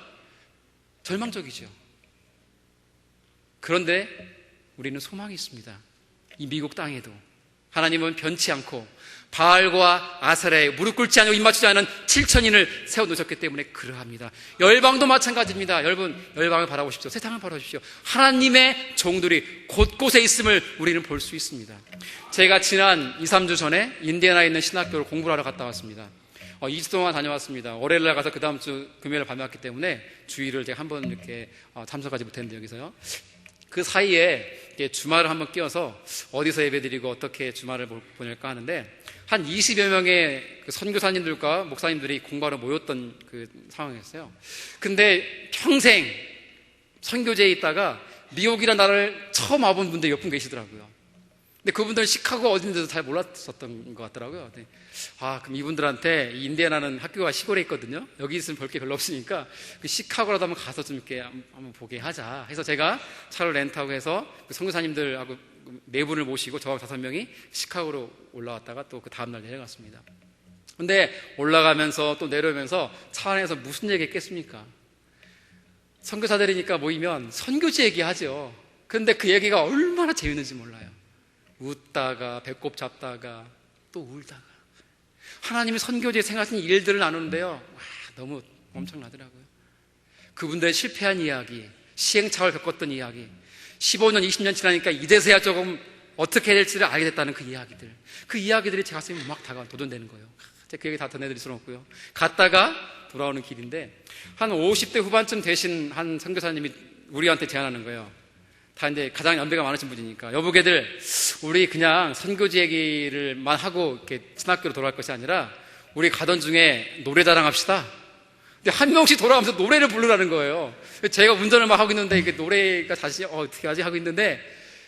절망적이죠. 그런데 우리는 소망이 있습니다. 이 미국 땅에도 하나님은 변치 않고 바알과 아세라에 무릎 꿇지 않고 입 맞추지 않은 7천인을 세워놓으셨기 때문에 그러합니다. 열방도 마찬가지입니다. 여러분, 열방을 바라보십시오. 세상을 바라보십시오. 하나님의 종들이 곳곳에 있음을 우리는 볼 수 있습니다. 제가 지난 2, 3주 전에 인디애나에 있는 신학교를 공부를 하러 갔다 왔습니다. 2주 동안 다녀왔습니다. 월요일날 가서 그 다음 주 금요일에 밤에 왔기 때문에 주일을 제가 한번 이렇게 참석하지 못했는데, 여기서요. 그 사이에 주말을 한번 끼워서 어디서 예배드리고 어떻게 주말을 보낼까 하는데, 한 20여 명의 그 선교사님들과 목사님들이 공부하러 모였던 그 상황이었어요. 근데 평생 선교제에 있다가 미국이라는 나라를 처음 와본 분들이 몇 분 계시더라고요. 근데 그분들은 시카고 어딘지도 잘 몰랐었던 것 같더라고요. 그럼 이분들한테, 이 인디애나는 학교가 시골에 있거든요. 여기 있으면 볼 게 별로 없으니까 그 시카고라도 한번 가서 좀 이렇게 한번 보게 하자 해서 제가 차를 렌트하고 해서 그 선교사님들하고 네 분을 모시고 저하고 5명이 시카고로 올라왔다가 또 그 다음날 내려갔습니다. 근데 올라가면서 또 내려오면서 차 안에서 무슨 얘기 했겠습니까? 선교사들이니까 모이면 선교지 얘기하죠. 근데 그 얘기가 얼마나 재밌는지 몰라요. 웃다가 배꼽 잡다가 또 울다가 하나님이 선교지에 생각하신 일들을 나누는데요, 너무 엄청나더라고요. 그분들의 실패한 이야기, 시행착오를 겪었던 이야기, 15년, 20년 지나니까 이제서야 조금 어떻게 해야 될지를 알게 됐다는 그 이야기들, 그 이야기들이 제 가슴에 막 도전되는 거예요. 제가 그 얘기 다 전해드릴 수는 없고요. 갔다가 돌아오는 길인데 한 50대 후반쯤 되신 한 선교사님이 우리한테 제안하는 거예요. 다 이제 가장 연배가 많으신 분이니까, 여보게들, 우리 그냥 선교지 얘기를만 하고 이렇게 신학교로 돌아갈 것이 아니라 우리 가던 중에 노래 자랑합시다. 근데 한 명씩 돌아가면서 노래를 부르라는 거예요. 제가 운전을 막 하고 있는데 이게 노래가 다시 어떻게 하지 하고 있는데,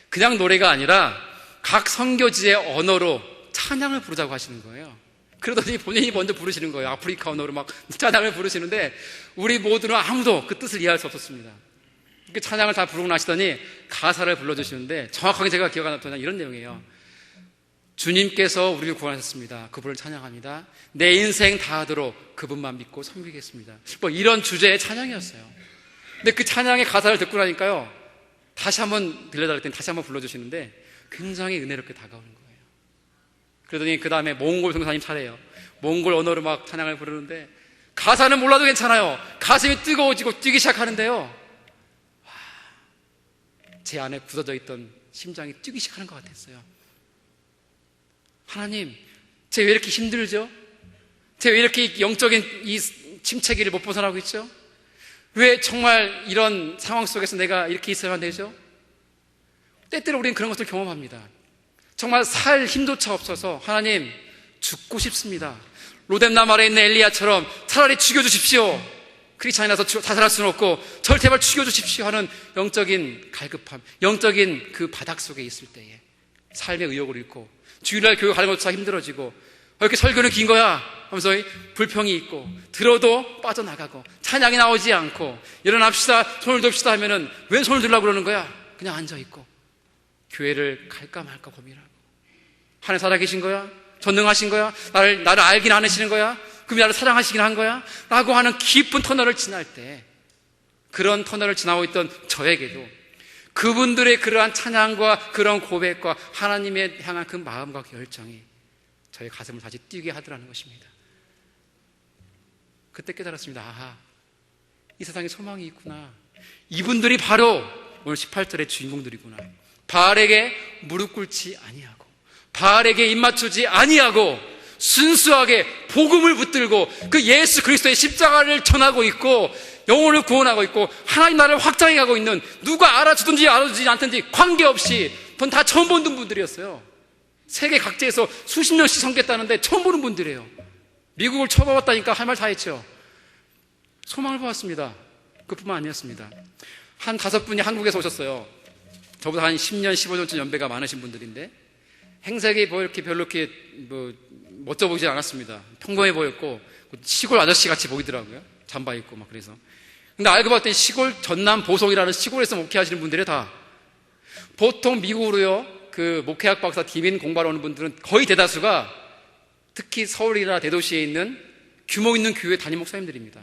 그냥 노래가 아니라 각 선교지의 언어로 찬양을 부르자고 하시는 거예요. 그러더니 본인이 먼저 부르시는 거예요. 아프리카 언어로 막 찬양을 부르시는데 우리 모두는 아무도 그 뜻을 이해할 수 없었습니다. 그 찬양을 다 부르고 나시더니 가사를 불러주시는데 정확하게 제가 기억하는 이런 내용이에요. 주님께서 우리를 구원하셨습니다. 그분을 찬양합니다. 내 인생 다하도록 그분만 믿고 섬기겠습니다. 뭐 이런 주제의 찬양이었어요. 근데 그 찬양의 가사를 듣고 나니까요, 다시 한번 들려달랄 때는 다시 한번 불러주시는데 굉장히 은혜롭게 다가오는 거예요. 그러더니 그 다음에 몽골 선교사님 차례예요. 몽골 언어로 막 찬양을 부르는데 가사는 몰라도 괜찮아요. 가슴이 뜨거워지고 뛰기 시작하는데요, 제 안에 굳어져 있던 심장이 뛰기 시작하는 것 같았어요. 하나님, 제 왜 이렇게 힘들죠? 제 왜 이렇게 영적인 이 침체기를 못 벗어나고 있죠? 왜 정말 이런 상황 속에서 내가 이렇게 있어야만 되죠? 때때로 우리는 그런 것을 경험합니다. 정말 살 힘조차 없어서 하나님, 죽고 싶습니다. 로뎀남 아래에 있는 엘리야처럼 차라리 죽여주십시오. 크리스찬이라서 자살할 수는 없고 절 제발 죽여주십시오 하는 영적인 갈급함, 영적인 그 바닥 속에 있을 때에 삶의 의욕을 잃고 주일날 교회 가는 것조차 힘들어지고, 이렇게 설교는 긴 거야 하면서 불평이 있고, 들어도 빠져나가고 찬양이 나오지 않고, 일어납시다, 손을 듭시다 하면은 왜 손을 들라고 그러는 거야? 그냥 앉아있고 교회를 갈까 말까 고민하고, 하나님 살아계신 거야? 전능하신 거야? 나를 알긴 않으시는 거야? 그럼 나를 사랑하시긴 한 거야? 라고 하는 깊은 터널을 지날 때, 그런 터널을 지나고 있던 저에게도 그분들의 그러한 찬양과 그런 고백과 하나님에 향한 그 마음과 그 열정이 저의 가슴을 다시 뛰게 하더라는 것입니다. 그때 깨달았습니다. 아하, 이 세상에 소망이 있구나. 이분들이 바로 오늘 18절의 주인공들이구나. 바알에게 무릎 꿇지 아니하고, 바알에게 입 맞추지 아니하고, 순수하게 복음을 붙들고 그 예수 그리스도의 십자가를 전하고 있고 영혼을 구원하고 있고 하나님 나라를 확장해 가고 있는, 누가 알아주든지 알아주지 않든지 관계없이 전 다 처음 보는 분들이었어요. 세계 각지에서 수십 명씩 섬겼다는데 처음 보는 분들이에요. 미국을 처음 와봤다니까 할 말 다 했죠. 소망을 보았습니다. 그뿐만 아니었습니다. 한 5분이 한국에서 오셨어요. 저보다 한 10년, 15년쯤 연배가 많으신 분들인데 행색이 이렇게 별로 이렇게 멋져 보이지 않았습니다. 평범해 보였고 시골 아저씨 같이 보이더라고요. 잠바 입고 막. 그래서 근데 알고 봤더니 시골 전남 보성이라는 시골에서 목회하시는 분들이 다, 보통 미국으로요 그 목회학 박사 디민 공부하러 오는 분들은 거의 대다수가 특히 서울이나 대도시에 있는 규모 있는 교회 담임 목사님들입니다.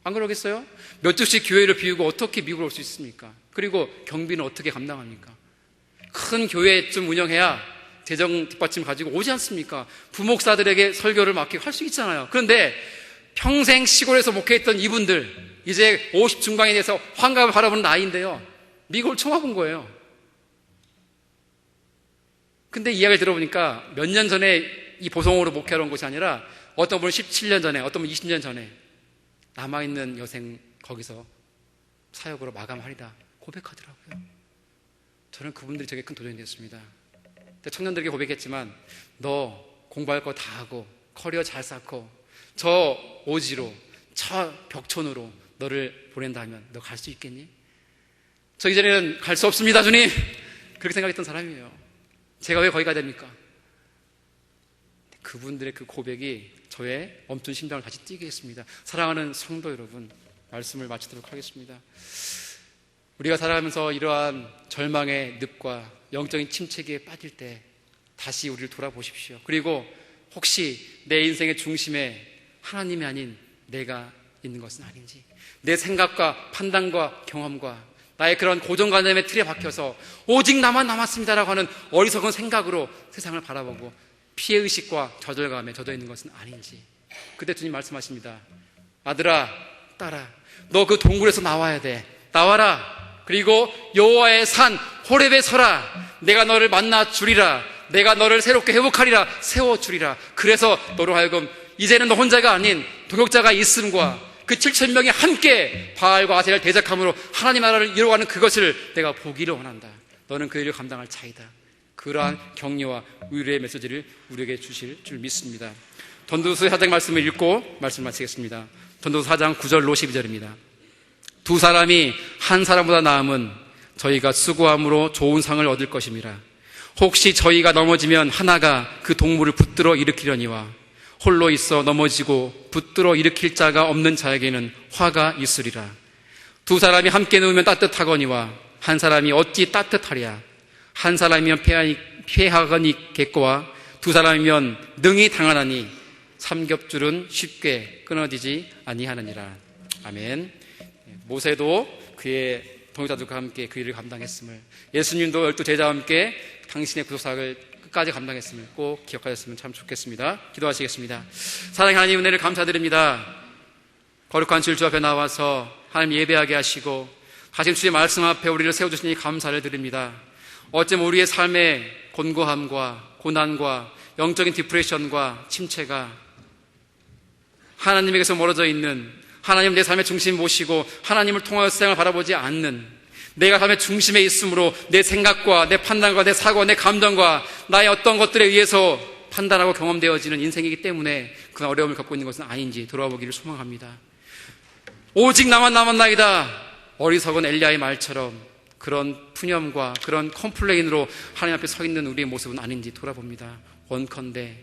안 그러겠어요? 몇 주씩 교회를 비우고 어떻게 미국으로 올 수 있습니까? 그리고 경비는 어떻게 감당합니까? 큰 교회 좀 운영해야 재정 뒷받침 가지고 오지 않습니까? 부목사들에게 설교를 맡기고 할 수 있잖아요. 그런데 평생 시골에서 목회했던 이분들, 이제 50 중반에 대해서 환갑을 바라보는 나이인데요, 미국을 처음 와본 거예요. 근데 이야기를 들어보니까 몇 년 전에 이 보성으로 목회하러 온 곳이 아니라 어떤 분은 17년 전에, 어떤 분은 20년 전에 남아있는 여생 거기서 사역으로 마감하리라 고백하더라고요. 저는 그분들이 되게 큰 도전이 됐습니다. 청년들에게 고백했지만, 너 공부할 거 다 하고 커리어 잘 쌓고 저 오지로 저 벽촌으로 너를 보낸다면 너 갈 수 있겠니? 저 이전에는 갈 수 없습니다 주님, 그렇게 생각했던 사람이에요. 제가 왜 거기 가야 됩니까? 그분들의 그 고백이 저의 멈춘 심장을 다시 뛰게 했습니다. 사랑하는 성도 여러분, 말씀을 마치도록 하겠습니다. 우리가 살아가면서 이러한 절망의 늪과 영적인 침체기에 빠질 때 다시 우리를 돌아보십시오. 그리고 혹시 내 인생의 중심에 하나님이 아닌 내가 있는 것은 아닌지, 내 생각과 판단과 경험과 나의 그런 고정관념의 틀에 박혀서 오직 나만 남았습니다라고 하는 어리석은 생각으로 세상을 바라보고 피해의식과 좌절감에 젖어 있는 것은 아닌지, 그때 주님 말씀하십니다. 아들아, 딸아, 너 그 동굴에서 나와야 돼. 나와라. 그리고 여호와의 산 호렙에 서라. 내가 너를 만나 주리라. 내가 너를 새롭게 회복하리라. 세워주리라. 그래서 너로 하여금 이제는 너 혼자가 아닌 동역자가 있음과 그 7,000명이 함께 바알과 아세라를 대적함으로 하나님 나라를 이루어가는 그것을 내가 보기를 원한다. 너는 그 일을 감당할 자이다. 그러한 격려와 위로의 메시지를 우리에게 주실 줄 믿습니다. 전도서 4장 말씀을 읽고 말씀 마치겠습니다. 전도서 4장 9절로 12절입니다. 두 사람이 한 사람보다 나음은 저희가 수고함으로 좋은 상을 얻을 것임이라. 혹시 저희가 넘어지면 하나가 그 동물을 붙들어 일으키려니와 홀로 있어 넘어지고 붙들어 일으킬 자가 없는 자에게는 화가 있으리라. 두 사람이 함께 누우면 따뜻하거니와 한 사람이 어찌 따뜻하랴. 한 사람이면 패하거니겠거와 두 사람이면 능히 당하나니 삼겹줄은 쉽게 끊어지지 아니하느니라. 아멘. 모세도 그의 동역자들과 함께 그 일을 감당했음을, 예수님도 12제자와 함께 당신의 구속사역을 끝까지 감당했음을 꼭 기억하셨으면 참 좋겠습니다. 기도하시겠습니다. 사랑하는 하나님, 은혜를 감사드립니다. 거룩한 주 앞에 나와서 하나님 예배하게 하시고 하신 주의 말씀 앞에 우리를 세워주시니 감사를 드립니다. 어쩌면 우리의 삶의 곤고함과 고난과 영적인 디프레션과 침체가 하나님에게서 멀어져 있는, 하나님 내 삶의 중심 모시고 하나님을 통하여 세상을 바라보지 않는, 내가 삶의 중심에 있으므로 내 생각과 내 판단과 내 사고와 내 감정과 나의 어떤 것들에 의해서 판단하고 경험되어지는 인생이기 때문에 그 어려움을 겪고 있는 것은 아닌지 돌아보기를 소망합니다. 오직 나만 남았나이다. 어리석은 엘리야의 말처럼 그런 푸념과 그런 컴플레인으로 하나님 앞에 서 있는 우리의 모습은 아닌지 돌아봅니다. 원컨대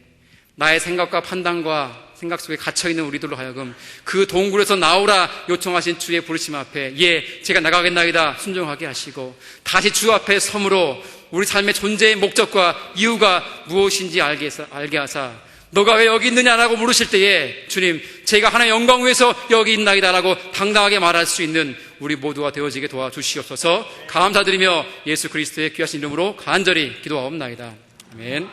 나의 생각과 판단과 생각 속에 갇혀있는 우리들로 하여금 그 동굴에서 나오라 요청하신 주의 부르심 앞에 예, 제가 나가겠나이다 순종하게 하시고 다시 주 앞에 섬으로 우리 삶의 존재의 목적과 이유가 무엇인지 알게 하사 너가 왜 여기 있느냐라고 물으실 때에 주님, 제가 하나님의 영광 위에서 여기 있나이다라고 당당하게 말할 수 있는 우리 모두가 되어지게 도와주시옵소서. 감사드리며 예수 그리스도의 귀하신 이름으로 간절히 기도하옵나이다. 아멘.